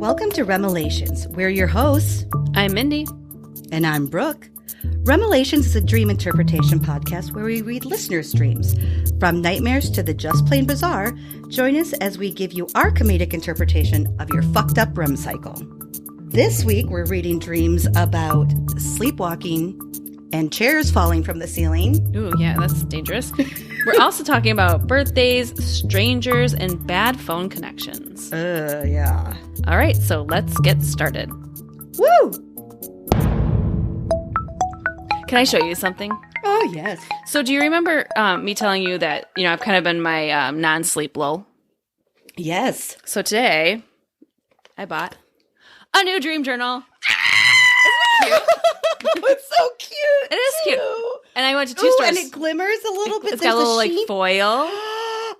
Welcome to Remelations. We're your hosts. I'm Mindy. And I'm Brooke. Remelations is a dream interpretation podcast where we read listeners' dreams. From nightmares to the just plain bizarre, join us as we give you our comedic interpretation of your fucked up REM cycle. This week, we're reading dreams about sleepwalking and chairs falling from the ceiling. Ooh, yeah, that's dangerous. We're also talking about birthdays, strangers, and bad phone connections. Yeah. All right, so let's get started. Woo! Can I show you something? Oh, yes. So do you remember me telling you that, I've kind of been my non-sleep lull? Yes. So today, I bought a new dream journal. Isn't it cute? It's so cute. It is cute. And I went to two Ooh, stores. and it glimmers a little bit. It's got a little sheen. foil.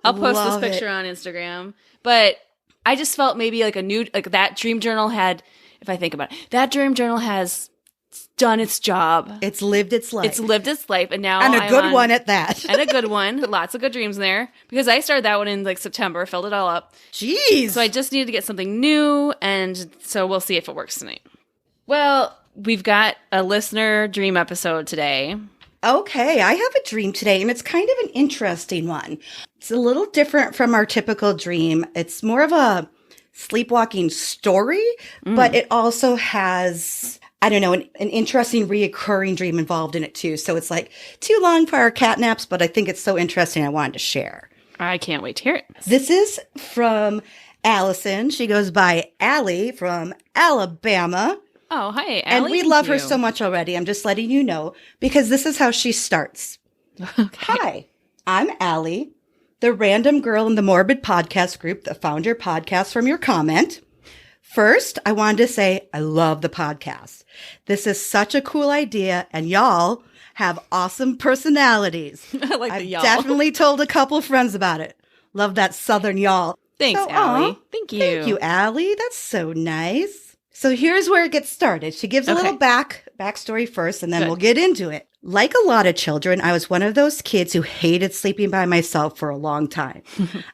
I'll post Love this picture it. on Instagram. But I just felt maybe like a new, like that dream journal had, if I think about it, that dream journal has done its job. It's lived its life. It's lived its life. And now And a I'm good on- one at that. And a good one. Lots of good dreams in there. Because I started that one in like September, filled it all up. Jeez. So I just needed to get something new. And so we'll see if it works tonight. Well, we've got a listener dream episode today. Okay, I have a dream today, and it's kind of an interesting one. It's a little different from our typical dream. It's more of a sleepwalking story, but it also has, I don't know, an interesting reoccurring dream involved in it too. So it's like too long for our cat naps, but I think it's so interesting I wanted to share. I can't wait to hear it. This is from Allison. She goes by Allie from Alabama. Oh, hi, Allie. And we Thank love her you. so much already. I'm just letting you know because this is how she starts. Okay. Hi, I'm Allie, the random girl in the Morbid podcast group that found your podcast from your comment. First, I wanted to say I love the podcast. This is such a cool idea, and y'all have awesome personalities. I like the I've y'all. definitely told a couple friends about it. Love that Southern y'all. Thanks, So, Allie. aw, Thank you. Thank you, Allie. That's so nice. So here's where it gets started. She gives a Okay. little backstory first, and then Good. we'll get into it. Like a lot of children, I was one of those kids who hated sleeping by myself for a long time.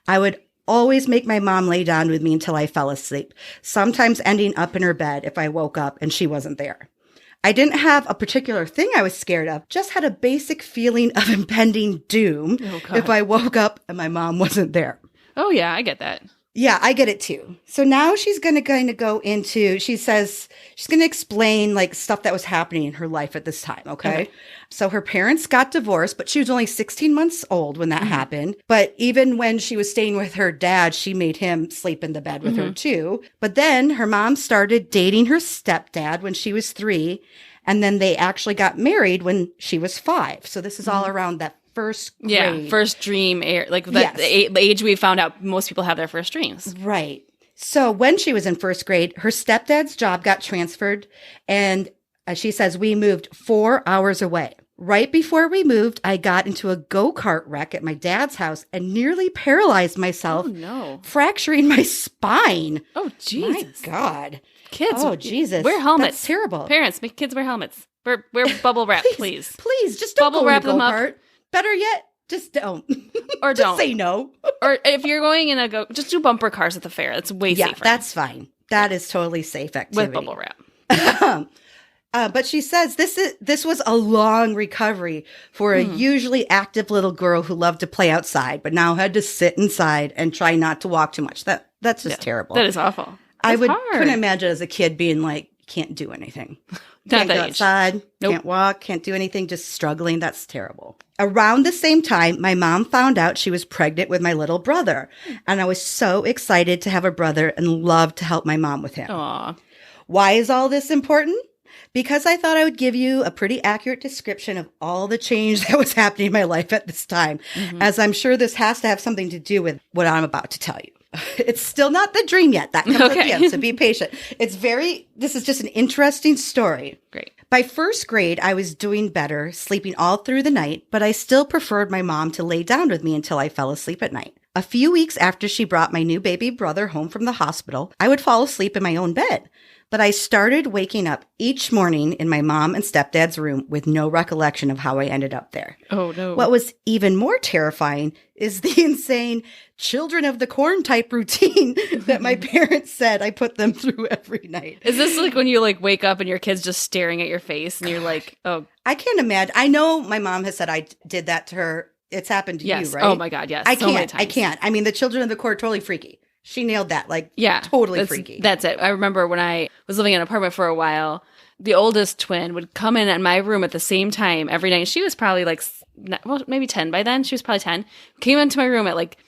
I would always make my mom lay down with me until I fell asleep, sometimes ending up in her bed if I woke up and she wasn't there. I didn't have a particular thing I was scared of, just had a basic feeling of impending doom Oh, God. if I woke up and my mom wasn't there. Oh, yeah, I get that. Yeah, I get it too. So now she's going to kind of go into, she says, she's going to explain like stuff that was happening in her life at this time. Okay. So her parents got divorced, but she was only 16 months old when that happened. But even when she was staying with her dad, she made him sleep in the bed with her too. But then her mom started dating her stepdad when she was 3. And then they actually got married when she was 5. So this is all around that first grade. Yeah, first dream, like Yes. the age we found out most people have their first dreams. Right. So when she was in first grade, her stepdad's job got transferred. And she says, we moved 4 hours away. Right before we moved, I got into a go-kart wreck at my dad's house and nearly paralyzed myself, Oh, no. fracturing my spine. Oh, Jesus. My God. Kids. Oh, Jesus. Wear helmets. That's terrible. Parents, make kids wear helmets. Wear bubble wrap, please. Please, just don't Bubble go in a wrap them up. go-kart. Better yet, just don't. Or Just don't. say no. Or if you're going in just do bumper cars at the fair. That's way Yeah, safer. that's fine. That is totally safe activity. with bubble wrap. But she says this was a long recovery for a usually active little girl who loved to play outside, but now had to sit inside and try not to walk too much. That's just terrible. That is awful. I That's hard. couldn't imagine as a kid being like, can't do anything. Not Can't that go age. outside, Nope. can't walk, can't do anything, just struggling. That's terrible. Around the same time, my mom found out she was pregnant with my little brother. And I was so excited to have a brother and loved to help my mom with him. Aw. Why is all this important? Because I thought I would give you a pretty accurate description of all the change that was happening in my life at this time, as I'm sure this has to have something to do with what I'm about to tell you. It's still not the dream yet. That comes at the Okay. end, so be patient. This is just an interesting story. Great. By first grade, I was doing better, sleeping all through the night, but I still preferred my mom to lay down with me until I fell asleep at night. A few weeks after she brought my new baby brother home from the hospital, I would fall asleep in my own bed. But I started waking up each morning in my mom and stepdad's room with no recollection of how I ended up there. Oh, no. What was even more terrifying is the insane children of the corn type routine that my parents said I put them through every night. Is this like when you like wake up and your kid's just staring at your face and you're like, oh. I can't imagine. I know my mom has said I did that to her. It's happened to you, right? Oh my God, yes. I can't. I mean, the children of the corn, totally freaky. She nailed that. Like, totally freaky. That's it. I remember when I was living in an apartment for a while, the oldest twin would come in my room at the same time every night. She was probably like, well, maybe 10 by then. She was probably 10. Came into my room at like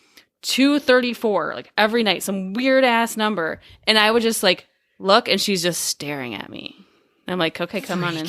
2:34, like every night, some weird ass number. And I would just like look and she's just staring at me. I'm like, okay, come on in.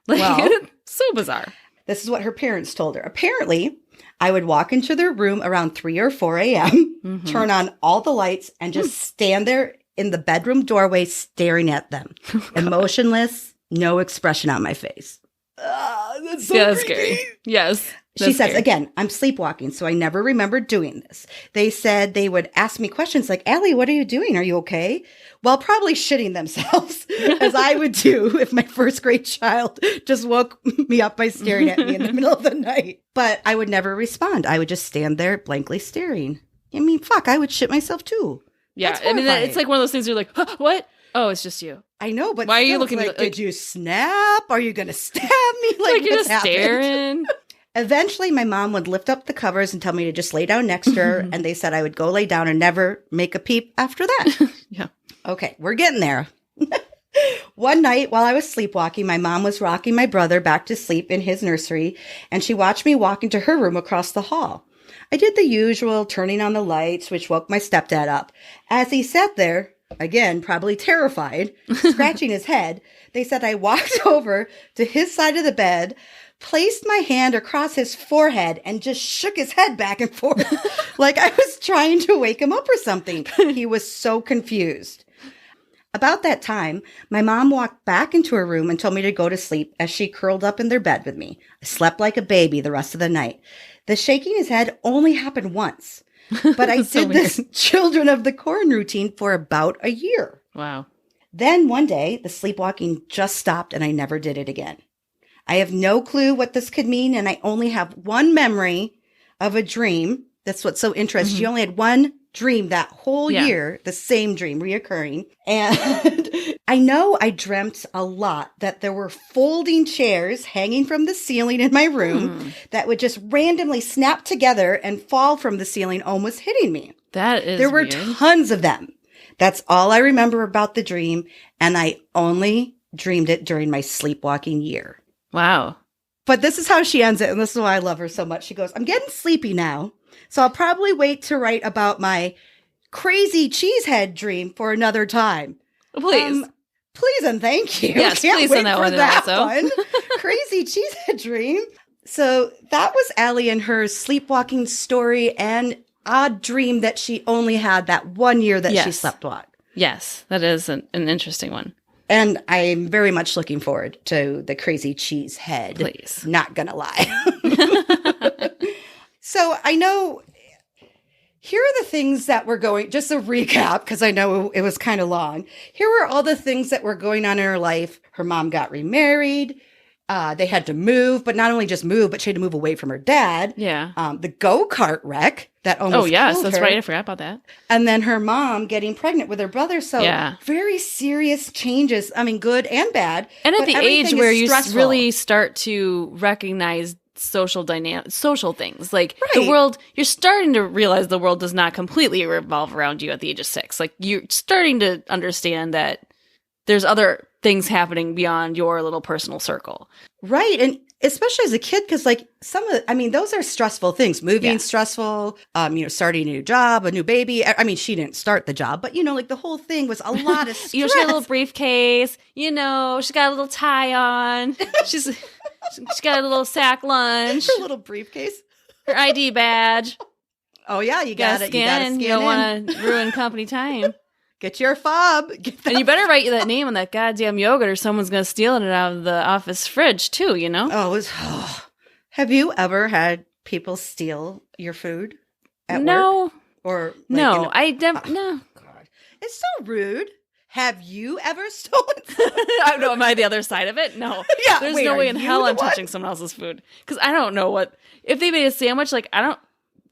Like, well, so bizarre. This is what her parents told her. Apparently, I would walk into their room around 3 or 4 a.m., turn on all the lights, and just stand there in the bedroom doorway staring at them. Emotionless, no expression on my face. That's so that's scary. Yes. She says, again, I'm sleepwalking, so I never remember doing this. They said they would ask me questions like, Allie, what are you doing? Are you okay? While probably shitting themselves, as I would do if my first grade child just woke me up by staring at me in the middle of the night. But I would never respond. I would just stand there blankly staring. I mean, fuck, I would shit myself too. Yeah, I mean, it's like one of those things where you're like, huh, what? Oh, it's just you. I know, but why are you looking like, did you snap? Are you going to stab me? Like you're just staring. Eventually, my mom would lift up the covers and tell me to just lay down next to her. And they said I would go lay down and never make a peep after that. Yeah. Okay, we're getting there. One night while I was sleepwalking, my mom was rocking my brother back to sleep in his nursery, and she watched me walk into her room across the hall. I did the usual, turning on the lights, which woke my stepdad up. As he sat there, again, probably terrified, scratching his head, they said I walked over to his side of the bed, placed my hand across his forehead, and just shook his head back and forth like I was trying to wake him up or something. He was so confused. About that time, my mom walked back into her room and told me to go to sleep as she curled up in their bed with me. I slept like a baby the rest of the night. The shaking his head only happened once, but I did this children of the corn routine for about a year. Wow. Then one day, the sleepwalking just stopped and I never did it again. I have no clue what this could mean, and I only have one memory of a dream. That's what's so interesting. She only had one dream that whole year, the same dream reoccurring. And I know I dreamt a lot that there were folding chairs hanging from the ceiling in my room that would just randomly snap together and fall from the ceiling, almost hitting me. That is There were weird. tons of them. That's all I remember about the dream, and I only dreamed it during my sleepwalking year. Wow. But this is how she ends it, and this is why I love her so much. She goes, I'm getting sleepy now, so I'll probably wait to write about my crazy cheesehead dream for another time. Please. Please and thank you. Yes, Can't please wait send that for one in that also. one. Crazy cheesehead dream. So that was Allie and her sleepwalking story and odd dream that she only had that 1 year that she sleptwalked. Yes, that is an interesting one. And I'm very much looking forward to the crazy cheese head. Please. Not gonna lie. So I know, here are the things that were going, just a recap, because I know it was kind of long. Here were all the things that were going on in her life. Her mom got remarried. They had to move, but not only just move, but she had to move away from her dad. Yeah. The go-kart wreck that almost killed that's her. right. I forgot about that. And then her mom getting pregnant with her brother. So very serious changes. I mean, good and bad. And at the age where you stressful. really start to recognize social things, like the world, you're starting to realize the world does not completely revolve around you at the age of 6. Like you're starting to understand that there's other things happening beyond your little personal circle. Right. And especially as a kid, because like those are stressful things. Moving stressful, starting a new job, a new baby. I mean, she didn't start the job, but like the whole thing was a lot of stress. She got a little briefcase, she got a little tie on. She got a little sack lunch. Her little briefcase. Her ID badge. Oh yeah, you got it. You got to scan You don't want to ruin company time. Get your fob. And you better write that name on that goddamn yogurt or someone's going to steal it out of the office fridge too, Have you ever had people steal your food at work? No. Or no, God. It's so rude. Have you ever stolen I don't know. Am I the other side of it? No. Yeah, There's wait, no are way in you hell the I'm one? touching someone else's food. Because I don't know what, if they made a sandwich, like, I don't,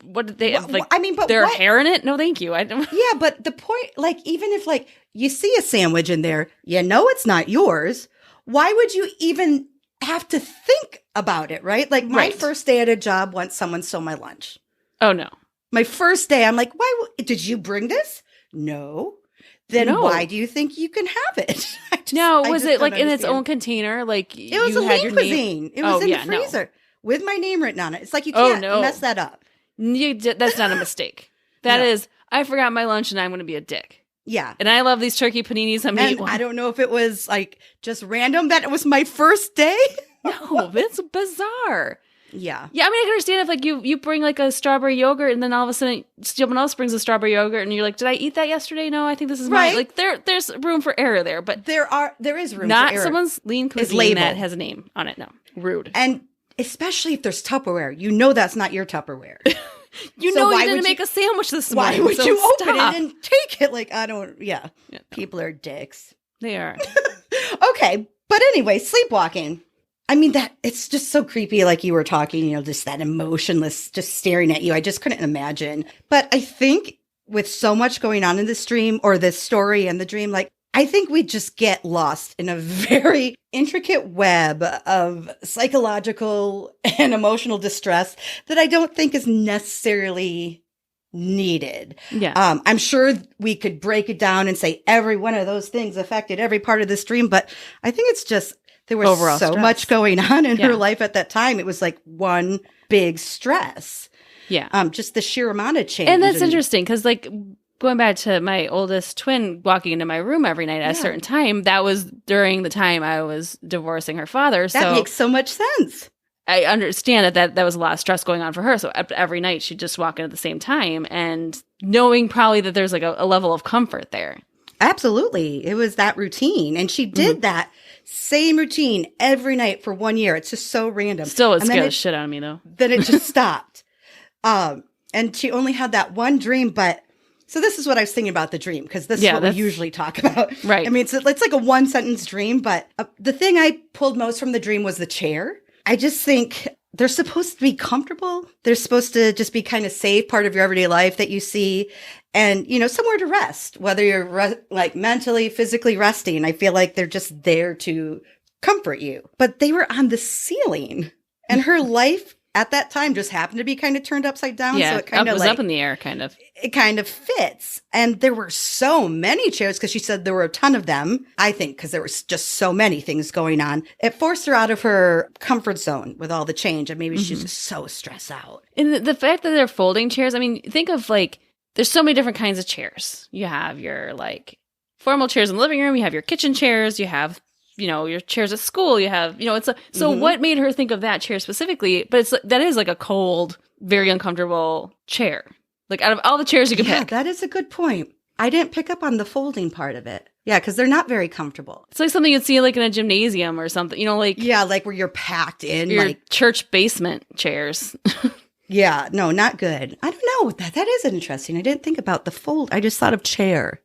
what did they, like, I mean, but their what- hair in it? No, thank you. I don't. Yeah, but the point, like, even if, like, you see a sandwich in there, you know it's not yours. Why would you even have to think about it, right? Like, my Right. first day at a job, once someone stole my lunch. Oh, no. My first day, I'm like, did you bring this? No. Then No. why do you think you can have it? No, I was just it like don't in its understand. own container? Like, It was you a had lean your cuisine. name? It was in yeah, the freezer with my name written on it. It's like you Oh, can't no. mess that up. That's not a mistake. That No. is, I forgot my lunch and I'm going to be a dick. Yeah. And I love these turkey paninis. I'm going to eat And one. I don't know if it was like just random that it was my first day. No, it's bizarre. Yeah. Yeah, I mean, I can understand if like you bring like a strawberry yogurt and then all of a sudden someone else brings a strawberry yogurt and you're like, did I eat that yesterday? No, I think this is Right. mine. Like there's room for error there, but There is room not for error. someone's lean cuisine labeled. that has a name on it. No, rude. And especially if there's Tupperware, you know that's not your Tupperware. You So know why you didn't would make you- a sandwich this Why morning. would so you open stop. it and take it? Like, I don't, yeah. Yeah, no, People are dicks. they are. Okay. But anyway, sleepwalking. I mean, that it's just so creepy. Like you were talking, you know, just that emotionless, just staring at you. I just couldn't imagine. But I think with so much going on in this dream or this story and the dream, like, I think we just get lost in a very intricate web of psychological and emotional distress that I don't think is necessarily needed. Yeah. I'm sure we could break it down and say every one of those things affected every part of this dream, but I think it's just there was Overall so stress. much going on in Yeah. her life at that time. It was like one big stress. Yeah. Just the sheer amount of change. And that's interesting because, like, going back to my oldest twin walking into my room every night at a Yeah. certain time, that was during the time I was divorcing her father. That so makes so much sense. I understand that was a lot of stress going on for her. So every night she'd just walk in at the same time and knowing probably that there's like a level of comfort there. Absolutely. It was that routine. And she did Mm-hmm. that same routine every night for 1 year. It's just so random. Still, it And then scared the shit out of me, though. Then it just stopped. And she only had that one dream, but so this is what I was thinking about the dream, because this is what we usually talk about. Right. I mean, it's like a one sentence dream, but the thing I pulled most from the dream was the chair. I just think they're supposed to be comfortable. They're supposed to just be kind of safe, part of your everyday life that you see, and, you know, somewhere to rest, whether you're like mentally, physically resting. I feel like they're just there to comfort you. But they were on the ceiling, and her life at that time just happened to be kind of turned upside down. Yeah, So it kind of was like, up in the air, kind of. it kind of fits. And there were so many chairs because she said there were a ton of them. I think because there was just so many things going on. It forced her out of her comfort zone with all the change. And maybe she's just so stressed out. And the fact that they're folding chairs, I mean, think of like, there's so many different kinds of chairs. You have your like formal chairs in the living room, you have your kitchen chairs, you have, you know, your chairs at school, you have, you know, so what made her think of that chair specifically? But that is like a cold, very uncomfortable chair. Like out of all the chairs you could pick. That is a good point. I didn't pick up on the folding part of it. Yeah, because they're not very comfortable. It's like something you'd see like in a gymnasium or something, you know, like Yeah, like where you're packed in. your Like, church basement chairs. yeah, no, not good. I don't know. That is interesting. I didn't think about the fold. I just thought of chair.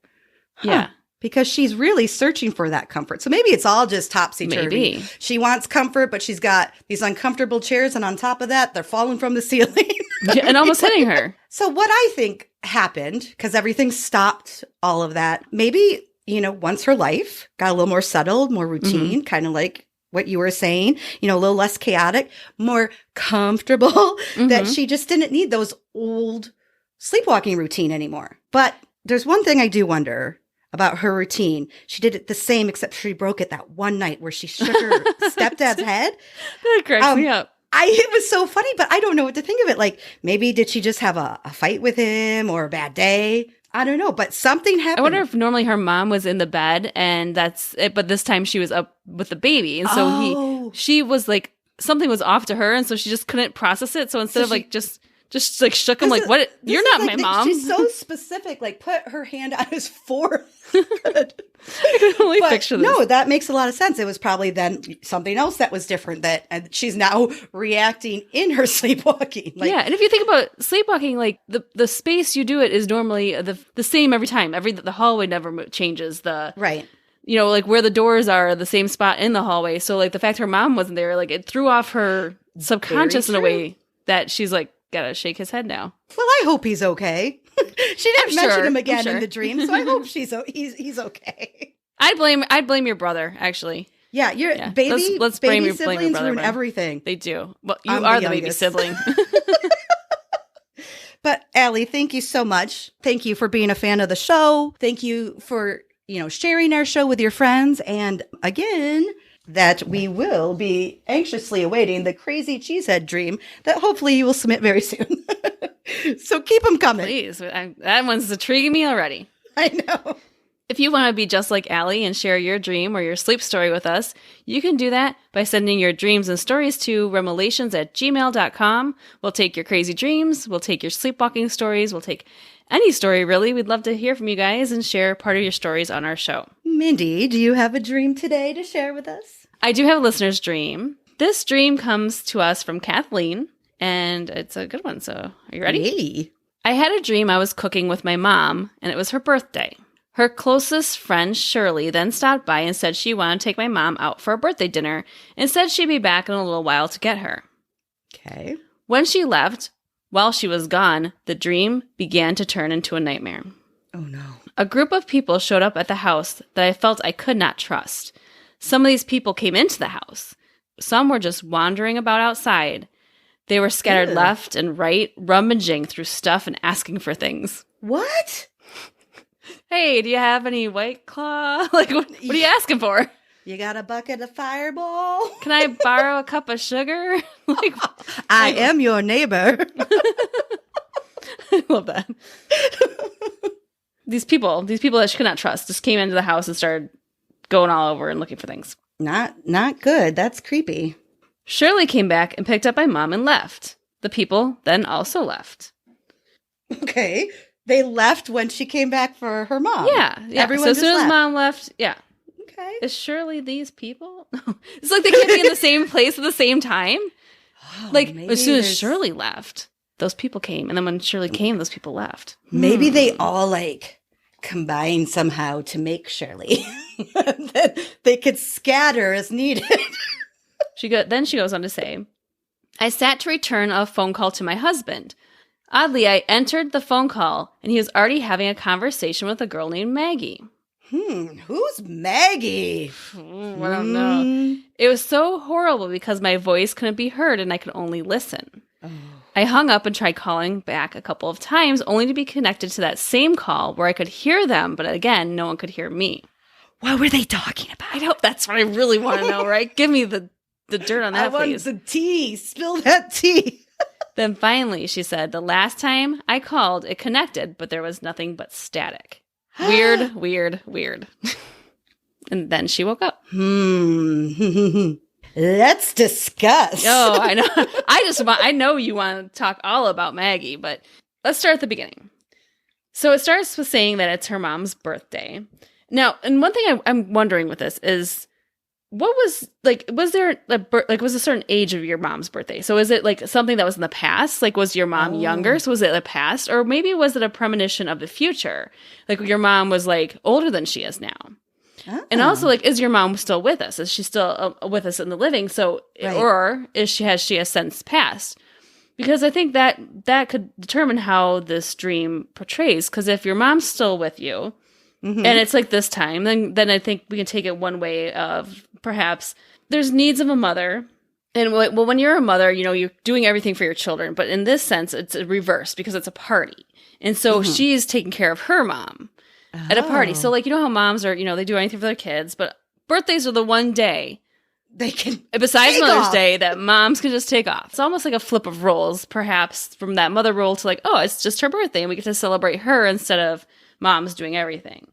Huh. Yeah. Because she's really searching for that comfort. So maybe it's all just topsy-turvy. Maybe. She wants comfort, but she's got these uncomfortable chairs. And on top of that, they're falling from the ceiling. Yeah, and almost hitting her. So what I think happened, because everything stopped all of that, maybe, you know, once her life got a little more settled, more routine, kind of like what you were saying, you know, a little less chaotic, more comfortable, that she just didn't need those old sleepwalking routine anymore. But there's one thing I do wonder about her routine. She did it the same, except she broke it that one night where she shook her stepdad's head. That cracks me up. It was so funny, but I don't know what to think of it. Like, maybe did she just have a fight with him or a bad day? I don't know, but something happened. I wonder if normally her mom was in the bed and that's it, but this time she was up with the baby. And so she was like, something was off to her. And so she just couldn't process it. So instead of like just Just like shook him like, what? You're not my mom. She's so specific. Like put her hand on his forehead. I can only picture this. No, that makes a lot of sense. It was probably then something else that was different and she's now reacting in her sleepwalking. Like, yeah, and if you think about sleepwalking, like the space you do it is normally the same every time. The hallway never changes. Right. You know, like where the doors are the same spot in the hallway. So like the fact her mom wasn't there, like it threw off her subconscious in a way that she's like, gotta shake his head now. Well, I hope he's okay. She didn't mention him again in the dream, so I hope he's okay. I'd blame your brother, actually. Yeah, let's blame your siblings ruin everything. They do. Well, you are the baby sibling. But Allie, thank you so much. Thank you for being a fan of the show. Thank you for, sharing our show with your friends. And again, that we will be anxiously awaiting the crazy cheesehead dream that hopefully you will submit very soon. So keep them coming. Please. That one's intriguing me already. I know. If you want to be just like Allie and share your dream or your sleep story with us, you can do that by sending your dreams and stories to remelations@gmail.com. We'll take your crazy dreams. We'll take your sleepwalking stories. We'll take any story, really. We'd love to hear from you guys and share part of your stories on our show. Mindy, do you have a dream today to share with us? I do have a listener's dream. This dream comes to us from Kathleen, and it's a good one. So are you ready? Hey. I had a dream I was cooking with my mom, and it was her birthday. Her closest friend, Shirley, then stopped by and said she wanted to take my mom out for a birthday dinner and said she'd be back in a little while to get her. Okay. When she left, while she was gone, the dream began to turn into a nightmare. Oh, no. A group of people showed up at the house that I felt I could not trust. Some of these people came into the house. Some were just wandering about outside. They were scattered left and right, rummaging through stuff and asking for things. What? Hey, do you have any White Claw? Like, what are you asking for? You got a bucket of Fireball? Can I borrow a cup of sugar? I am your neighbor. I love that. These people that she could not trust just came into the house and started going all over and looking for things. Not good. That's creepy. Shirley came back and picked up my mom and left. The people then also left. Okay. They left when she came back for her mom. Yeah. Everyone so just as soon left. as mom left, yeah. Okay. Is Shirley these people? It's like they can't be in the same place at the same time. Like, as soon as Shirley left, those people came. And then when Shirley came, those people left. Maybe they all, combine somehow to make Shirley. That they could scatter as needed. Then she goes on to say, I sat to return a phone call to my husband. Oddly, I entered the phone call, and he was already having a conversation with a girl named Maggie. Who's Maggie? I don't know. It was so horrible because my voice couldn't be heard, and I could only listen. Oh. I hung up and tried calling back a couple of times, only to be connected to that same call where I could hear them, but again, no one could hear me. What were they talking about? I know, that's what I really want to know, right? Give me the dirt on that, please. I want the tea. Spill that tea. Then finally, she said, the last time I called, it connected, but there was nothing but static. Weird, weird, weird. And then she woke up. Let's discuss. Oh, I know. I know you want to talk all about Maggie, but let's start at the beginning. So it starts with saying that it's her mom's birthday. Now, and one thing I'm wondering with this is, what was, was there, was a certain age of your mom's birthday? So is it, something that was in the past? Was your mom younger? So was it the past? Or maybe was it a premonition of the future? Your mom was, older than she is now. Oh. And also, is your mom still with us? Is she still with us in the living? So, right. Or has she since passed? Because I think that could determine how this dream portrays. Because if your mom's still with you, and it's this time, then I think we can take it one way of perhaps there's needs of a mother. And when you're a mother, you're doing everything for your children. But in this sense, it's a reverse because it's a party. And so she's taking care of her mom at a party. So how moms are, they do anything for their kids. But birthdays are the one day they can, besides Mother's Day, that moms can just take off. It's almost like a flip of roles, perhaps from that mother role to it's just her birthday and we get to celebrate her instead of mom's doing everything.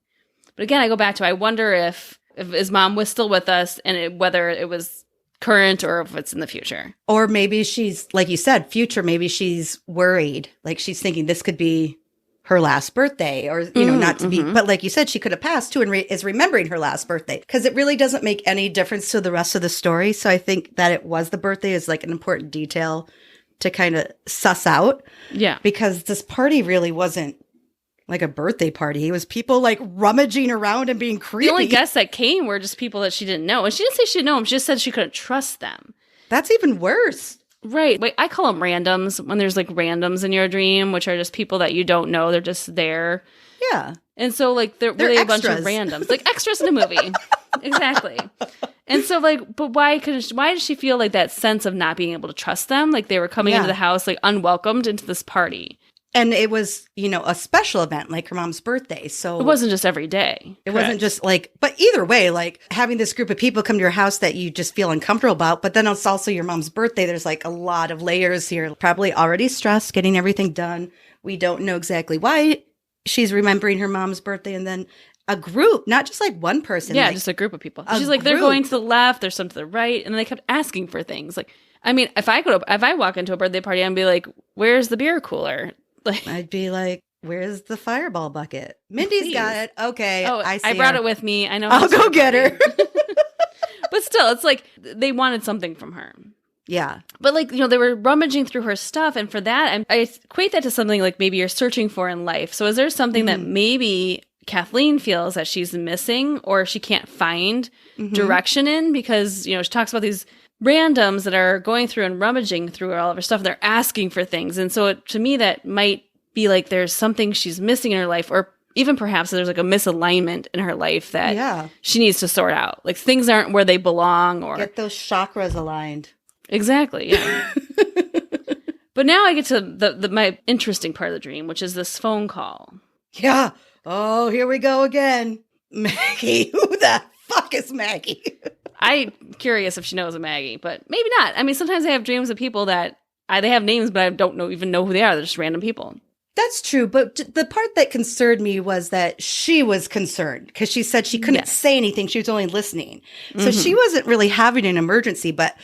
But again, I go back to, I wonder if his mom was still with us and whether it was current or if it's in the future. Or maybe she's, like you said, future. Maybe she's worried. Like she's thinking this could be her last birthday or, not to be. But like you said, she could have passed too and is remembering her last birthday because it really doesn't make any difference to the rest of the story. So I think that it was the birthday is like an important detail to kind of suss out. Yeah. Because this party really wasn't like a birthday party. It was people like rummaging around and being creepy. The only guests that came were just people that she didn't know. And she didn't say she didn't know them. She just said she couldn't trust them. That's even worse. Right. Wait, I call them randoms when there's like randoms in your dream, which are just people that you don't know. They're just there. Yeah. And so like they're really extras. A bunch of randoms, like extras in a movie. Exactly. And so like, but why did she feel like that sense of not being able to trust them? Like they were coming into the house like unwelcomed into this party. And it was, a special event like her mom's birthday. So it wasn't just every day. It wasn't just like, but either way, like having this group of people come to your house that you just feel uncomfortable about, but then it's also your mom's birthday. There's like a lot of layers here, probably already stressed, getting everything done. We don't know exactly why she's remembering her mom's birthday. And then a group, not just like one person. Yeah, like, just a group of people. She's like, they're going to the left, there's some to the right. And then they kept asking for things. Like, I mean, if I walk into a birthday party, I'd be like, where's the beer cooler? Like, I'd be like, where's the fireball bucket? Mindy's got it. Okay. Oh, I see brought her. it with me. I know. I'll go get her. But still, it's like they wanted something from her. Yeah. But like, they were rummaging through her stuff. And for that, I equate that to something like maybe you're searching for in life. So is there something that maybe Kathleen feels that she's missing or she can't find direction in? Because, she talks about these randoms that are going through and rummaging through all of her stuff. They're asking for things. And so to me, that might be like there's something she's missing in her life, or even perhaps there's like a misalignment in her life that she needs to sort out. Like things aren't where they belong, or get those chakras aligned. Exactly. Yeah. But now I get to my interesting part of the dream, which is this phone call. Yeah. Oh, here we go again. Maggie. Who the fuck is Maggie? I'm curious if she knows a Maggie, but maybe not. I mean, sometimes I have dreams of people that they have names, but I don't even know who they are. They're just random people. That's true. But the part that concerned me was that she was concerned because she said she couldn't say anything. She was only listening. So she wasn't really having an emergency, but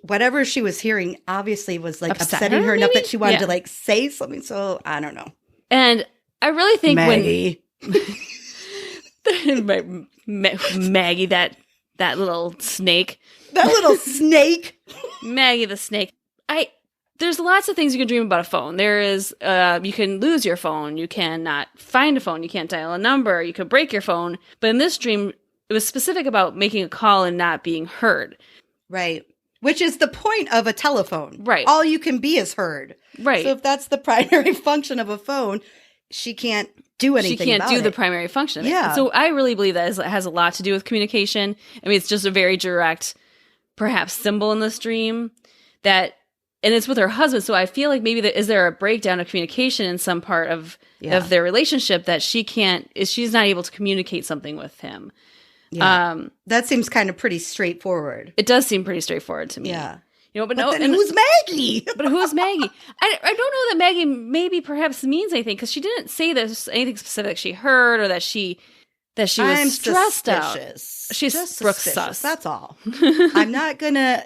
whatever she was hearing obviously was like upsetting her enough that she wanted to like say something. So I don't know. And I really think Maggie. Maggie, that little snake. That little snake. Maggie the snake. There's lots of things you can dream about a phone. There is, you can lose your phone. You cannot find a phone. You can't dial a number. You could break your phone. But in this dream, it was specific about making a call and not being heard. Right. Which is the point of a telephone. Right. All you can be is heard. Right. So if that's the primary function of a phone, she can't do anything She can't about do it. The primary function of it. Yeah. So I really believe that has a lot to do with communication. I mean, it's just a very direct, perhaps, symbol in this dream that, and it's with her husband. So I feel like maybe is there a breakdown of communication in some part of their relationship that she's not able to communicate something with him. Yeah. That seems kind of pretty straightforward. It does seem pretty straightforward to me. Yeah. But then who's Maggie? But who's Maggie? I don't know that Maggie maybe perhaps means anything because she didn't say there's anything specific she heard or that she was stressed suspicious. out. She's just Brooke suspicious. sus. That's all. I'm not gonna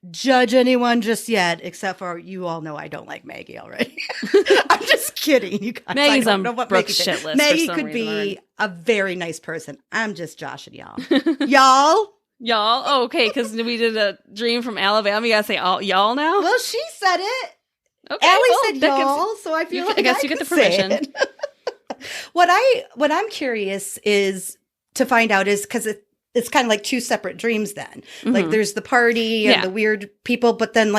judge anyone just yet, except for you all know I don't like Maggie already. I'm just kidding. You guys, Maggie's on Brooke's shit list. Maggie could be a very nice person. I'm just joshing y'all. Y'all? Oh, okay, because we did a dream from Alabama. You gotta say y'all now? Well, she said it. Okay, Allie said y'all, so I feel like I guess you get the permission. What I'm curious is to find out is because it's kind of like two separate dreams then. Like there's the party and the weird people, but then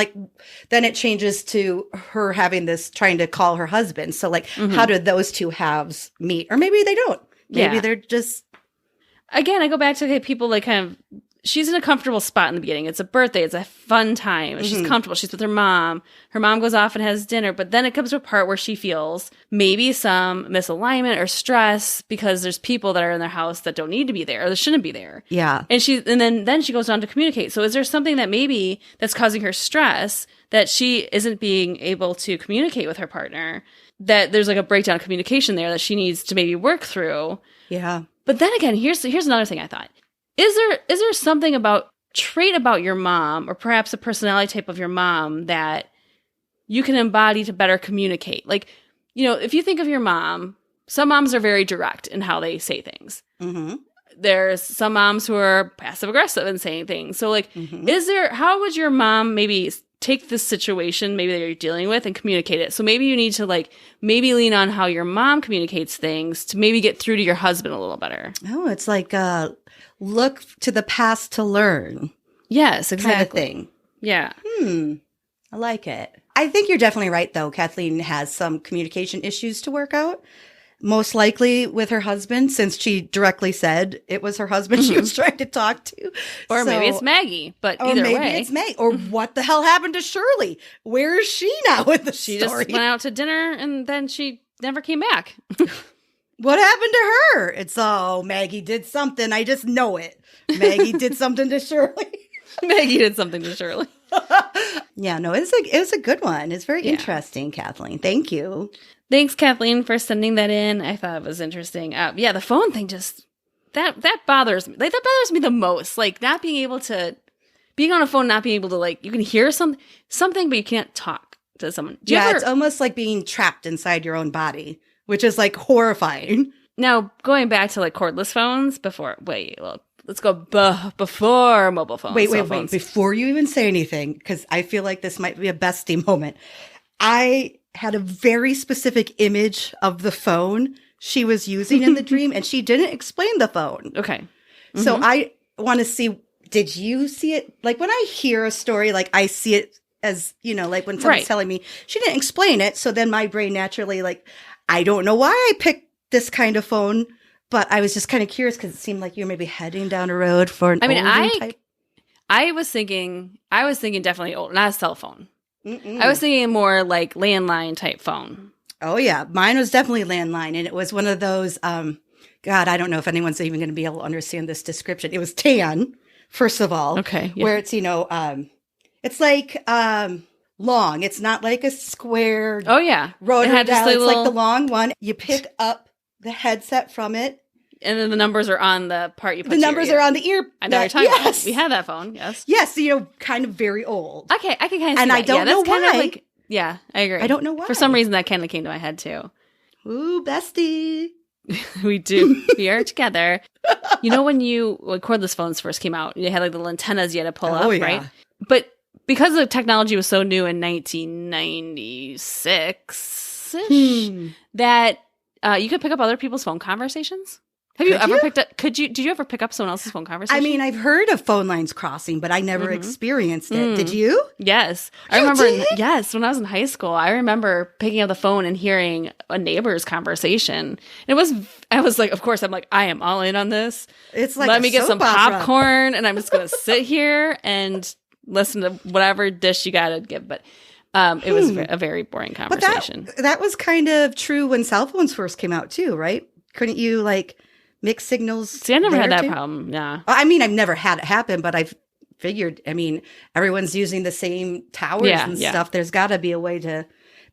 then it changes to her having this trying to call her husband. So like how do those two halves meet? Or maybe they don't. Maybe they're just... Again, I go back to people like kind of... She's in a comfortable spot in the beginning. It's a birthday. It's a fun time. She's comfortable. She's with her mom. Her mom goes off and has dinner. But then it comes to a part where she feels maybe some misalignment or stress because there's people that are in their house that don't need to be there or that shouldn't be there. Yeah. And then she goes on to communicate. So is there something that maybe that's causing her stress that she isn't being able to communicate with her partner? That there's like a breakdown of communication there that she needs to maybe work through. Yeah. But then again, here's another thing I thought. Is there something about trait about your mom, or perhaps a personality type of your mom that you can embody to better communicate. Like, if you think of your mom, some moms are very direct in how they say things. Mm-hmm. There's some moms who are passive aggressive in saying things. So like, how would your mom maybe take this situation maybe that you're dealing with and communicate it? So maybe you need to like, maybe lean on how your mom communicates things to maybe get through to your husband a little better. Oh, it's like, look to the past to learn. Yes, exactly. Kind of thing. Yeah. I like it. I think you're definitely right, though. Kathleen has some communication issues to work out. Most likely with her husband, since she directly said it was her husband she was trying to talk to. Or maybe it's Maggie, but either way. Or maybe it's Maggie. Or what the hell happened to Shirley? Where is she now with the story? She just went out to dinner and then she never came back. What happened to her? It's, Maggie did something. I just know it. Maggie did something to Shirley. Maggie did something to Shirley. Yeah, no, it was a good one. It's very interesting, Kathleen. Thank you. Thanks, Kathleen, for sending that in. I thought it was interesting. The phone thing just that bothers me. Like, that bothers me the most. Like, not being able to being on a phone, not being able to, like, you can hear something, but you can't talk to someone. It's almost like being trapped inside your own body, which is like horrifying. Now, going back to like cordless phones let's go before mobile phones. Wait. Before you even say anything, because I feel like this might be a bestie moment. I had a very specific image of the phone she was using in the dream, and she didn't explain the phone. Okay. Mm-hmm. So I want to see, did you see it? Like, when I hear a story, like, I see it as, like when someone's telling me, she didn't explain it. So then my brain naturally, like, I don't know why I picked this kind of phone, but I was just kind of curious because it seemed like you were maybe heading down a road for an older type. I was thinking definitely old, not a cell phone. I was thinking more like landline type phone. Oh, yeah. Mine was definitely landline. And it was one of those, God, I don't know if anyone's even going to be able to understand this description. It was tan, first of all. Okay. Yeah. Where it's, it's like long. It's not like a square. Oh, yeah. Rotary dial. It's like the long one. You pick up the headset from it. And then the numbers are on the part you put the numbers are on the ear. I know what you're talking about. We had that phone, yes. Yes, kind of very old. Okay, I can kind of see and that. I don't know why. Kind of yeah, I agree. I don't know why. For some reason, that kind of came to my head, too. Ooh, bestie. We do. We are together. When cordless phones first came out, you had like the little antennas you had to pull up, right? But because the technology was so new in 1996-ish, that you could pick up other people's phone conversations. Did you ever pick up someone else's phone conversation? I mean, I've heard of phone lines crossing, but I never experienced it. Did you? Yes. I remember, when I was in high school, I remember picking up the phone and hearing a neighbor's conversation. I was like, of course, I'm like, I am all in on this. It's like, let me get some popcorn and I'm just going to sit here and listen to whatever dish you got to give. But it was a very boring conversation. But that was kind of true when cell phones first came out too, right? Couldn't you like mixed signals? See, I never had that problem. Yeah. I mean, I've never had it happen, but I've figured, everyone's using the same towers and stuff. There's got to be a way to,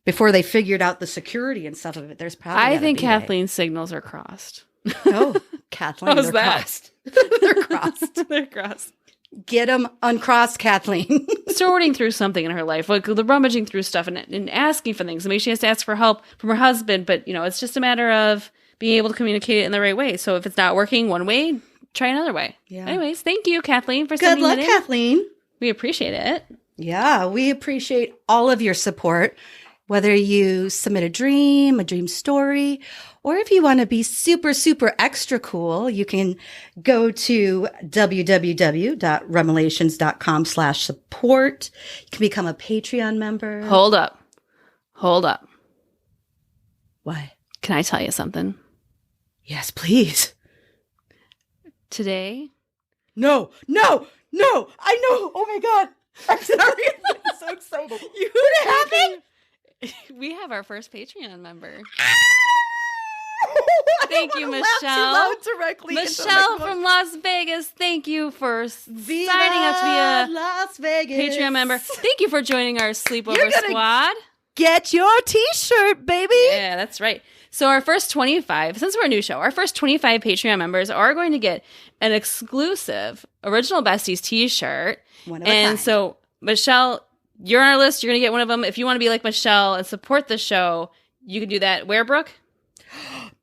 before they figured out the security and stuff of it, there's probably I think Kathleen's signals are crossed. Oh, Kathleen, they're crossed. They're crossed. They're crossed. Get them uncrossed, Kathleen. Sorting through something in her life, like the rummaging through stuff and asking for things. Maybe she has to ask for help from her husband, but, it's just a matter of being able to communicate it in the right way. So if it's not working one way, try another way. Yeah. Anyways, thank you, Kathleen, for sending that in. Good luck, Kathleen. We appreciate it. Yeah, we appreciate all of your support, whether you submit a dream story, or if you want to be super, super extra cool, you can go to www.remelations.com/support. You can become a Patreon member. Hold up. What? Can I tell you something? Yes, please. Today? No. I know. Oh my God. I'm sorry. I'm so excited. You happy? We have our first Patreon member. Thank you, Michelle. Michelle from Las Vegas. Thank you for signing up to be a Las Vegas Patreon member. Thank you for joining our sleepover squad. get your t-shirt, baby. Yeah, that's right. So our first 25, since we're a new show, our first 25 Patreon members are going to get an exclusive Original Besties t-shirt. One of a kind. So, Michelle, you're on our list. You're going to get one of them. If you want to be like Michelle and support the show, you can do that. Where, Brooke?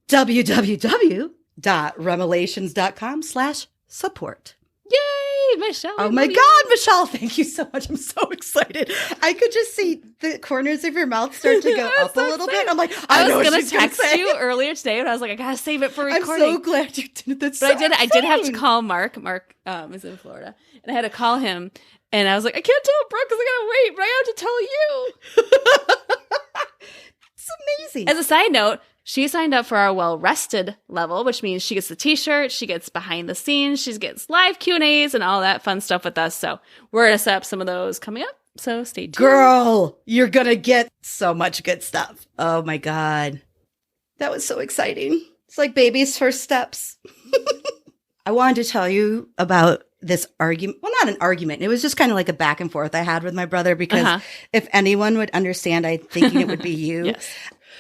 www.remelations.com/support. Yay, Michelle. Oh my God, Michelle, thank you so much. I'm so excited. I could just see the corners of your mouth start to go up a little bit. I'm like, I was going to text you earlier today, and I was like, I got to save it for recording. I'm so glad you did that. But I did have to call Mark. Mark is in Florida. And I had to call him, and I was like, I can't tell Brooke because I got to wait, but I have to tell you. It's amazing. As a side note, she signed up for our well-rested level, which means she gets the t-shirt, she gets behind the scenes, she gets live Q&As and all that fun stuff with us. So we're going to set up some of those coming up. So stay tuned. Girl, you're going to get so much good stuff. Oh my God. That was so exciting. It's like baby's first steps. I wanted to tell you about this argument. Well, not an argument. It was just kind of like a back and forth I had with my brother because if anyone would understand, I'm thinking it would be you. Yes.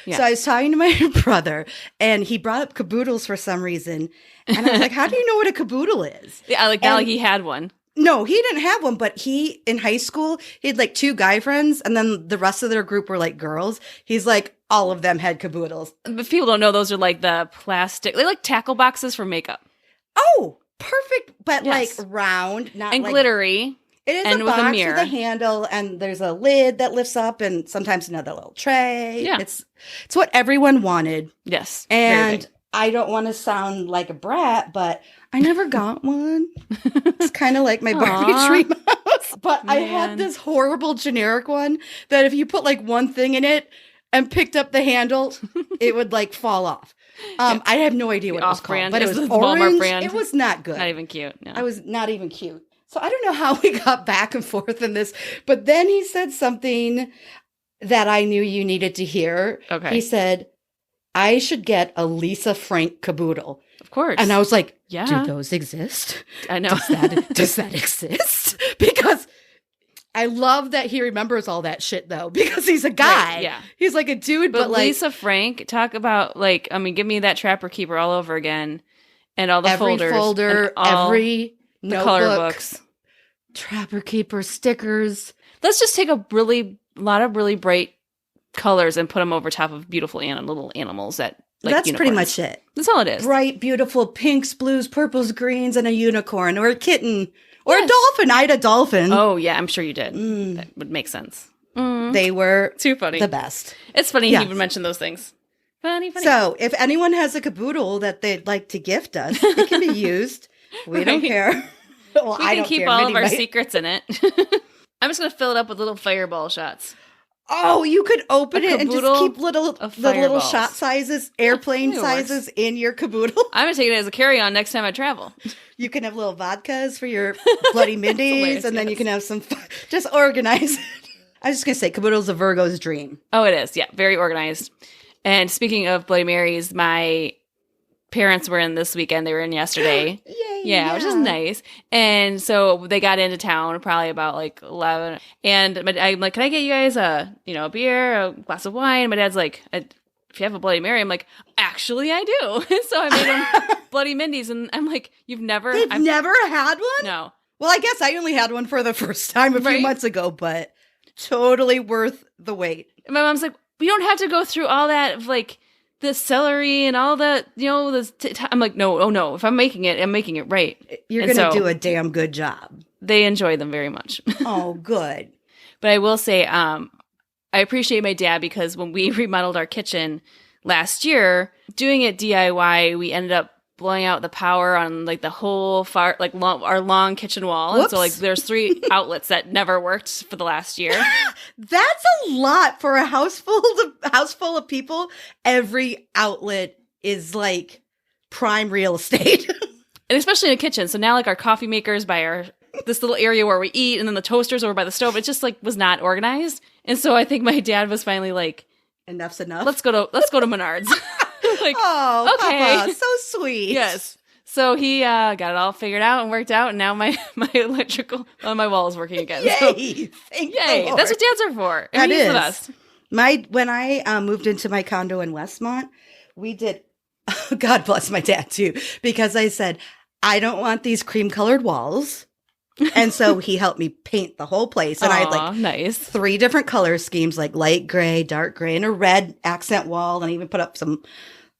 Yeah. So I was talking to my brother, and he brought up caboodles for some reason. And I was like, how do you know what a caboodle is? Yeah, like now he had one. No, he didn't have one, but in high school, he had like 2 guy friends, and then the rest of their group were like girls. He's like, all of them had caboodles. But people don't know those are like the plastic, they're like tackle boxes for makeup. Oh, perfect, but like round, not and like glittery. It is and a with box a mirror. with a handle, and there's a lid that lifts up, and sometimes another little tray. Yeah. It's what everyone wanted. Yes. And I don't want to sound like a brat, but I never got one. It's kind of like my Barbie dream house. But I had this horrible generic one that if you put like one thing in it and picked up the handle, it would like fall off. I have no idea what it was called, but it was orange. Brand. It was not good. Not even cute. No. I was not even cute. So I don't know how we got back and forth in this, but then he said something that I knew you needed to hear. Okay. He said, I should get a Lisa Frank caboodle. Of course. And I was like, yeah. Do those exist? I know. Does that exist? Because I love that he remembers all that shit, though, because he's a guy. Right, yeah. He's like a dude, but like. Lisa Frank, talk about like, I mean, give me that Trapper Keeper all over again. And all the every folder, every the notebook, color books. Trapper Keeper stickers. Let's just take a lot of really bright colors and put them over top of beautiful little animals that like That's unicorns. pretty much it. That's all it is. Bright, beautiful pinks, blues, purples, greens, and a unicorn or a kitten or a dolphin. I had a dolphin. Oh, yeah, I'm sure you did. That would make sense. They were too funny. The best. It's funny he even mentioned those things. Funny. So if anyone has a caboodle that they'd like to gift us, it can be used. We don't care. Well, we can keep all of our secrets in it. I'm just going to fill it up with little fireball shots. Oh, you could open it and just keep the little shot sizes, airplane sizes in your caboodle. I'm going to take it as a carry-on next time I travel. You can have little vodkas for your Bloody Mindys, and then you can have some just organize it. I was just going to say, caboodle's a Virgo's dream. Oh, it is. Yeah, very organized. And speaking of Bloody Marys, my parents were in this weekend. They were in yesterday. Yay, yeah, which is nice. And so they got into town probably about like 11. And I'm like, can I get you guys a beer, a glass of wine? My dad's like, if you have a Bloody Mary, I'm like, actually, I do. So I made them Bloody Mindys. And I'm like, They've never had one? No. Well, I guess I only had one for the first time a few months ago, but totally worth the wait. And my mom's like, we don't have to go through all that of like the celery and all that, I'm like, no. If I'm making it right. You're going to do a damn good job. They enjoy them very much. Oh, good. But I will say, I appreciate my dad because when we remodeled our kitchen last year, doing it DIY, we ended up blowing out the power on like the whole our long kitchen wall. Whoops. And so like there's 3 outlets that never worked for the last year. That's a lot for a house full of people. Every outlet is like prime real estate. And especially in a kitchen. So now like our coffee makers by this little area where we eat, and then the toasters over by the stove. It just like was not organized. And so I think my dad was finally like, enough's enough. Let's go to Menards. Like, oh, okay. Papa, so sweet. Yes. So he got it all figured out and worked out, and now my electrical on my wall is working again. Yay! So, Thank yay! the Lord. That's what dads are for. That he's is the best. When I moved into my condo in Westmont, we did, God bless my dad too, because I said, I don't want these cream colored walls. And so he helped me paint the whole place. And I had like nice 3 different color schemes, like light gray, dark gray, and a red accent wall. And I even put up some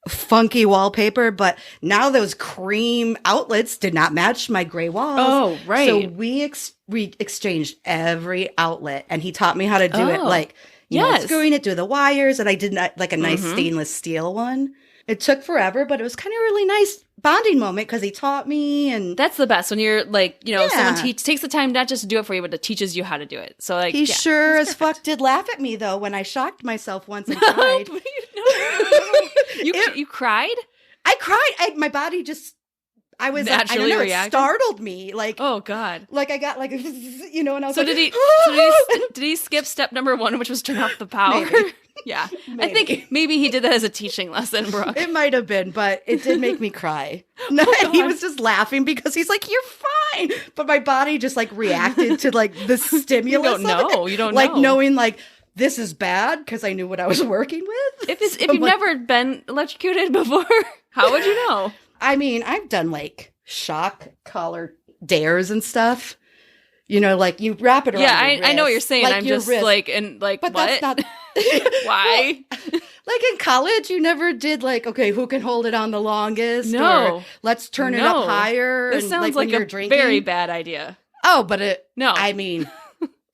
funky wallpaper. But now those cream outlets did not match my gray walls. Oh, right. So we exchanged every outlet, and he taught me how to do it. Like, you know, screwing it through the wires. And I did not like a nice stainless steel one. It took forever, but it was kind of a really nice bonding moment because he taught me. And that's the best when you're like, you know, someone takes the time not just to do it for you, but it teaches you how to do it. So like, he sure as fuck did laugh at me though when I shocked myself once and cried. You cried? I cried. My body just. I was naturally I don't know, reacted? It startled me. Like, oh God. Like I got like, you know, and I was so like, did he skip step number 1, which was turn off the power? Maybe. Yeah. Maybe. I think maybe he did that as a teaching lesson, Brooke. It might have been, but it did make me cry. No, and he was just laughing because he's like, you're fine. But my body just like reacted to like the stimulus. You don't know. You don't like know. Knowing like this is bad because I knew what I was working with. If you've never been electrocuted before, how would you know? I mean, I've done like shock collar dares and stuff. You know, like you wrap it around. Yeah, your wrist, I know what you're saying. like I'm your just wrist. like, and like, but what? That's not. Why? Well, like in college, you never did like, okay, who can hold it on the longest? No. Or let's turn it up higher. This and, sounds like a very bad idea. Oh, but no. I mean,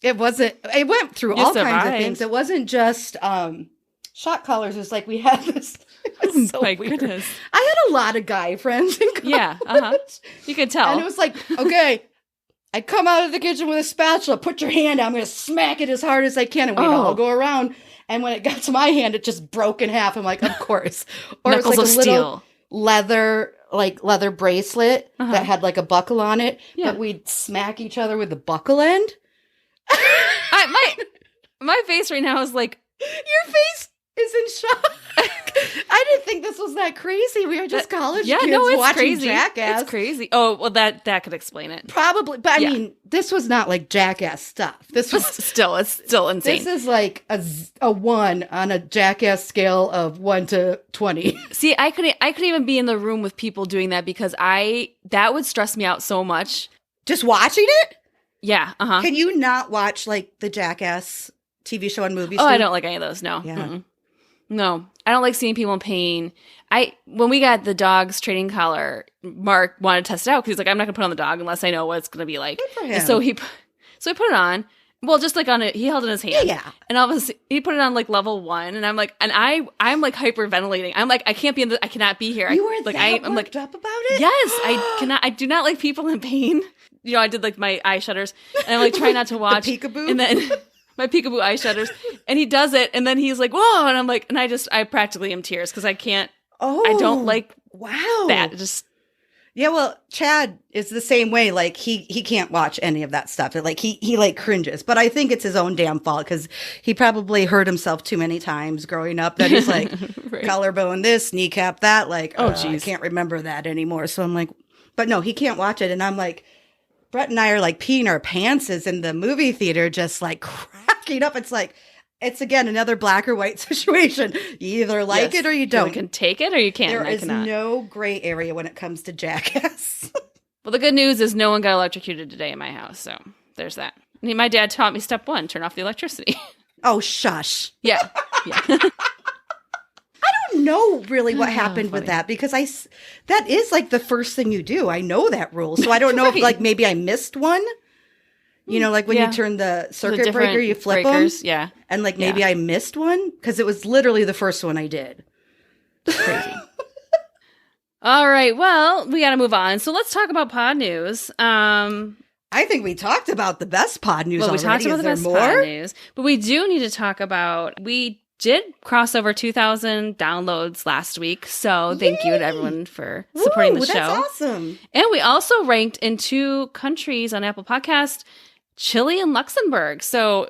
it wasn't. It went through all kinds of things. It wasn't just shock collars. It's like we had this. It was so my weird. goodness. I had a lot of guy friends in college. Yeah, you could tell. And it was like, okay, I come out of the kitchen with a spatula, put your hand out, I'm going to smack it as hard as I can, and we'd all go around. And when it got to my hand, it just broke in half. I'm like, of course. Or Knuckles it's like of a little leather bracelet that had like a buckle on it. Yeah. But we'd smack each other with the buckle end. My face right now is like, your face is in shock. I didn't think this was that crazy. We were just college kids it's watching crazy. Jackass. It's crazy. Oh, well, that could explain it. Probably. But I mean, this was not like Jackass stuff. This was it's still insane. This is like a 1 on a Jackass scale of 1 to 20. See, I couldn't even be in the room with people doing that because that would stress me out so much. Just watching it? Yeah. Can you not watch like the Jackass TV show and movies? Oh, I don't like any of those. No. Yeah. Mm-mm. No, I don't like seeing people in pain. When we got the dog's training collar, Mark wanted to test it out because he's like, I'm not gonna put it on the dog unless I know what it's gonna be like. Good for him. And so he put it on. Well, just like on it, he held it in his hand. Yeah. And all of a sudden, he put it on like level 1, and I'm like, I'm like hyperventilating. I'm like, I cannot be here. You were like, I'm worked up about it? Yes, I do not like people in pain. You know, I did like my eye shutters, and I'm like trying not to watch. The peekaboo? And then my peekaboo eye shutters, and he does it, and then he's like, whoa, and I'm like, and I practically am tears because I can't. Oh, I don't like wow that. Just yeah. Well, Chad is the same way. Like he can't watch any of that stuff. Like he like cringes. But I think it's his own damn fault because he probably hurt himself too many times growing up. That he's like right. collarbone this, kneecap that. Like oh geez, I can't remember that anymore. So I'm like, but no, he can't watch it. And I'm like, Brett and I are like peeing our pants in the movie theater, just like cracking up. It's like, it's again another black or white situation. You either like it or you don't. You can take it or you can't. There is no gray area when it comes to Jackass. Well, the good news is no one got electrocuted today in my house, so there's that. My dad taught me step 1: turn off the electricity. Oh, shush. Yeah. I don't know really what happened with that because that is like the first thing you do. I know that rule, so I don't know if like maybe I missed one. You know, like when you turn the circuit breaker, you flip breakers, them. Yeah. And like maybe I missed one because it was literally the first one I did. Crazy. All right. Well, we got to move on. So let's talk about pod news. I think we talked about the best pod news already. We talked about the best pod news. But we do need to talk about, we did cross over 2,000 downloads last week. So thank you to everyone for supporting the show. That's awesome. And we also ranked in 2 countries on Apple Podcast, Chile and Luxembourg. So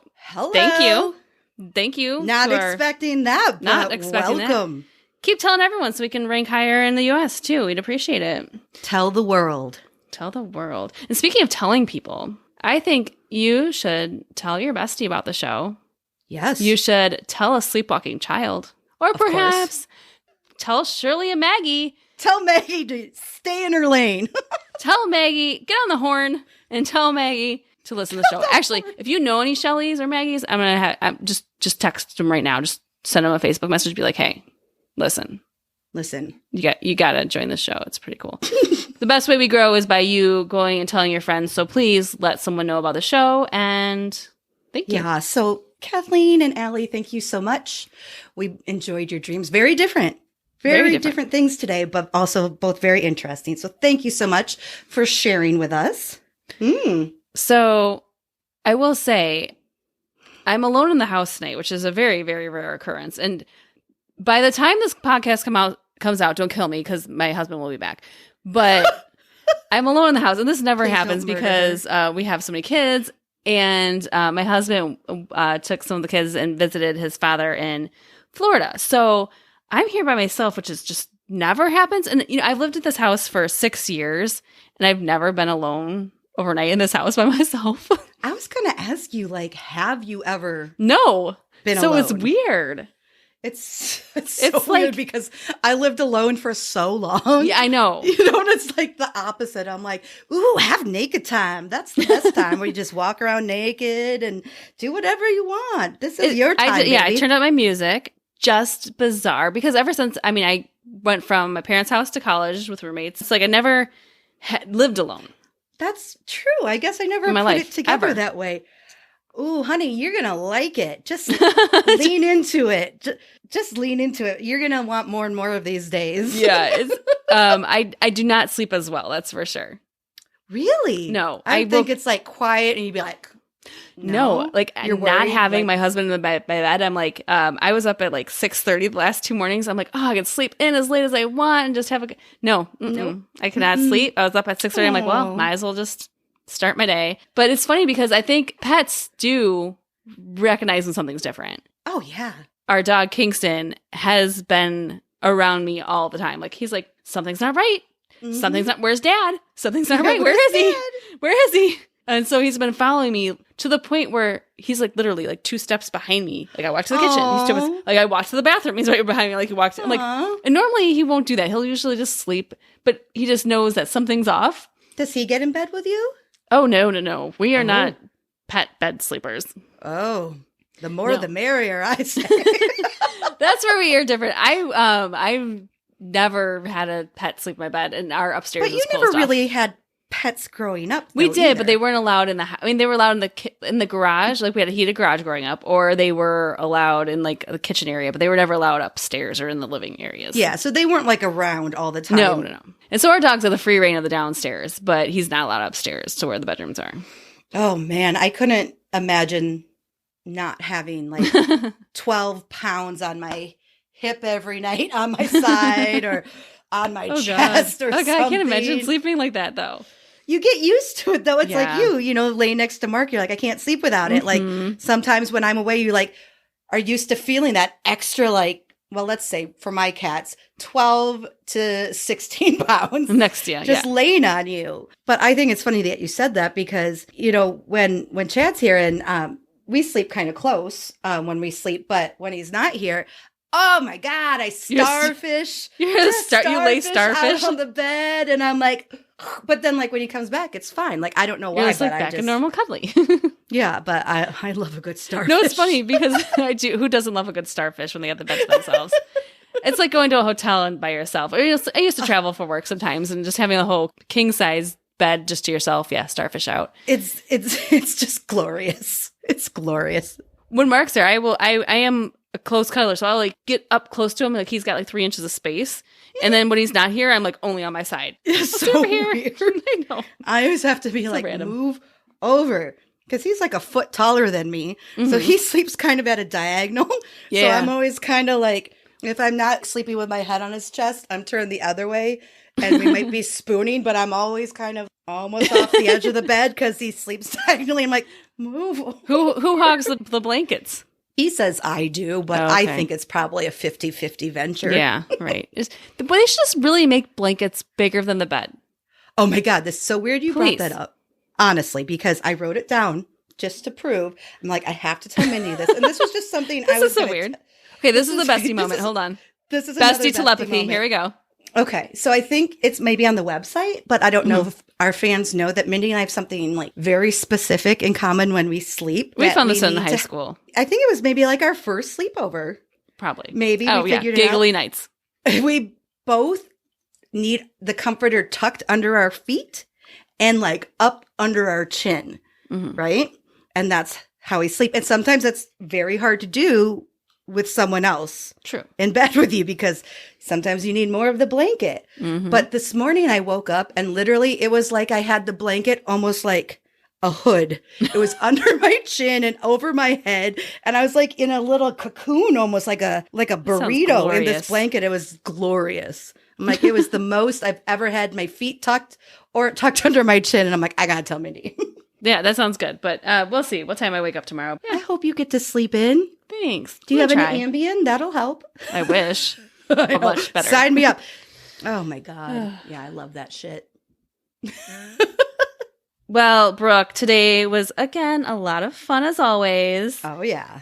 thank you. Not expecting that. Not expecting welcome. That. Keep telling everyone so we can rank higher in the US too. We'd appreciate it. Tell the world. Tell the world. And speaking of telling people, I think you should tell your bestie about the show. Yes. You should tell a sleepwalking child. Or perhaps tell Shirley and Maggie. Tell Maggie to stay in her lane. Tell Maggie, get on the horn and tell Maggie to listen to the show. Actually, if you know any Shelleys or Maggies, I'm just text them right now. Just send them a Facebook message. Be like, hey, listen, you gotta join the show. It's pretty cool. The best way we grow is by you going and telling your friends. So please let someone know about the show. And thank you. Yeah. So Kathleen and Allie, thank you so much. We enjoyed your dreams. Very different. Very different things today, but also both very interesting. So thank you so much for sharing with us. So I will say I'm alone in the house tonight, which is a very, very rare occurrence. And by the time this podcast comes out, don't kill me because my husband will be back. But I'm alone in the house. And this never happens because we have so many kids. And my husband took some of the kids and visited his father in Florida. So I'm here by myself, which is just never happens. And, I've lived at this house for 6 years and I've never been alone overnight in this house by myself. I was going to ask you, have you ever been alone? It's weird. It's so weird because I lived alone for so long. Yeah, I know. And it's like the opposite. I'm like, ooh, have naked time. That's the best time where you just walk around naked and do whatever you want. This is your time, I turned up my music. Just bizarre because ever since, I went from my parents' house to college with roommates. It's like I never lived alone. That's true. I guess I never put it together that way. Ooh, honey, you're going to like it. Just lean into it. Just lean into it. You're going to want more and more of these days. Yeah. I do not sleep as well. That's for sure. Really? No. I think it's quiet and you'd be like, no, you're not having my husband in the bed. I'm like, I was up at 6:30 the last 2 mornings. I'm like, oh, I can sleep in as late as I want and just have no, I cannot sleep. I was up at 6:30. I'm like, well, might as well just start my day. But it's funny because I think pets do recognize when something's different. Oh yeah. Our dog Kingston has been around me all the time. He's like, something's not right. Mm-hmm. Something's not. Where's Dad? Something's not right. Where is he? Where is he? And so he's been following me to the point where he's literally 2 steps behind me. I walk to the kitchen. He's I walk to the bathroom. He's right behind me. He walks. I'm and normally he won't do that. He'll usually just sleep, but he just knows that something's off. Does he get in bed with you? Oh, no. We are not pet bed sleepers. Oh, the more the merrier, I say. That's where we are different. I've never had a pet sleep in my bed, and our upstairs But you never really had pets growing up. We did, but they weren't allowed in the house. They were allowed in the garage. We had a heated garage growing up, or they were allowed in the kitchen area, but they were never allowed upstairs or in the living areas. Yeah, so they weren't around all the time. No. And so our dogs have the free reign of the downstairs, but he's not allowed upstairs to where the bedrooms are. Oh man, I couldn't imagine not having 12 pounds on my hip every night on my side or on my chest or something. I can't imagine sleeping like that though. You get used to it though. It's like you lay next to Mark. You're like, I can't sleep without it. Sometimes when I'm away, you are used to feeling that extra well, let's say for my cats, 12 to 16 pounds just laying on you. But I think it's funny that you said that because, when Chad's here and we sleep kind of close when we sleep, but when he's not here, oh my God, I starfish. You lay starfish out on the bed and I'm like, but then when he comes back, it's fine. I don't know why. It's back in normal cuddly. Yeah, but I love a good starfish. No, it's funny because I do. Who doesn't love a good starfish when they have the bed to themselves? It's like going to a hotel and by yourself. I used to travel for work sometimes and just having a whole king size bed just to yourself. Yeah, starfish out. It's just glorious. It's glorious. When Mark's there, I am a close cuddler, so I'll get up close to him, he's got 3 inches of space, and then when he's not here, I'm only on my side. It's so over here. Weird. I know. I always have to be move over because he's a foot taller than me, so he sleeps kind of at a diagonal. Yeah. So I'm always kind of if I'm not sleeping with my head on his chest, I'm turned the other way, and we might be spooning, but I'm always kind of almost off the edge of the bed because he sleeps diagonally. I'm like, move. Who hogs the blankets? He says I do, but I think it's probably a 50-50 venture. Yeah, right. But they should just really make blankets bigger than the bed. Oh my God, this is so weird you brought that up. Honestly, because I wrote it down just to prove. I'm like, I have to tell Mindy this. And this was just something I This was is so weird. Okay, this is the bestie moment. Hold on. This is another Bestie telepathy. moment. Here we go. Okay, so I think it's maybe on the website, but I don't know if our fans know that Mindy and I have something like very specific in common when we sleep. We found this in high school. I think it was maybe like our first sleepover. Probably. Maybe we figured it out. Giggly nights. We both need the comforter tucked under our feet and like up under our chin, right? And that's how we sleep. And sometimes that's very hard to do with someone else in bed with you because sometimes you need more of the blanket. But this morning I woke up and literally it was like I had the blanket almost like a hood. It was under my chin and over my head. And I was like in a little cocoon, almost like a burrito in this blanket. It was glorious. I'm like, it was the most I've ever had my feet tucked under my chin. And I'm like, I gotta tell Mindy. Yeah, that sounds good. But we'll see what time I wake up tomorrow. I hope you get to sleep in. Thanks. Do you have any Ambien? That'll help. I wish. Much better. Sign me up. Oh my God. Yeah, I love that shit. Well, Brooke, today was again a lot of fun as always. Oh yeah.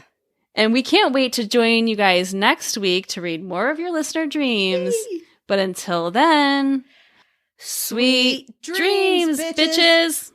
And we can't wait to join you guys next week to read more of your listener dreams. Yay. But until then, sweet dreams, bitches.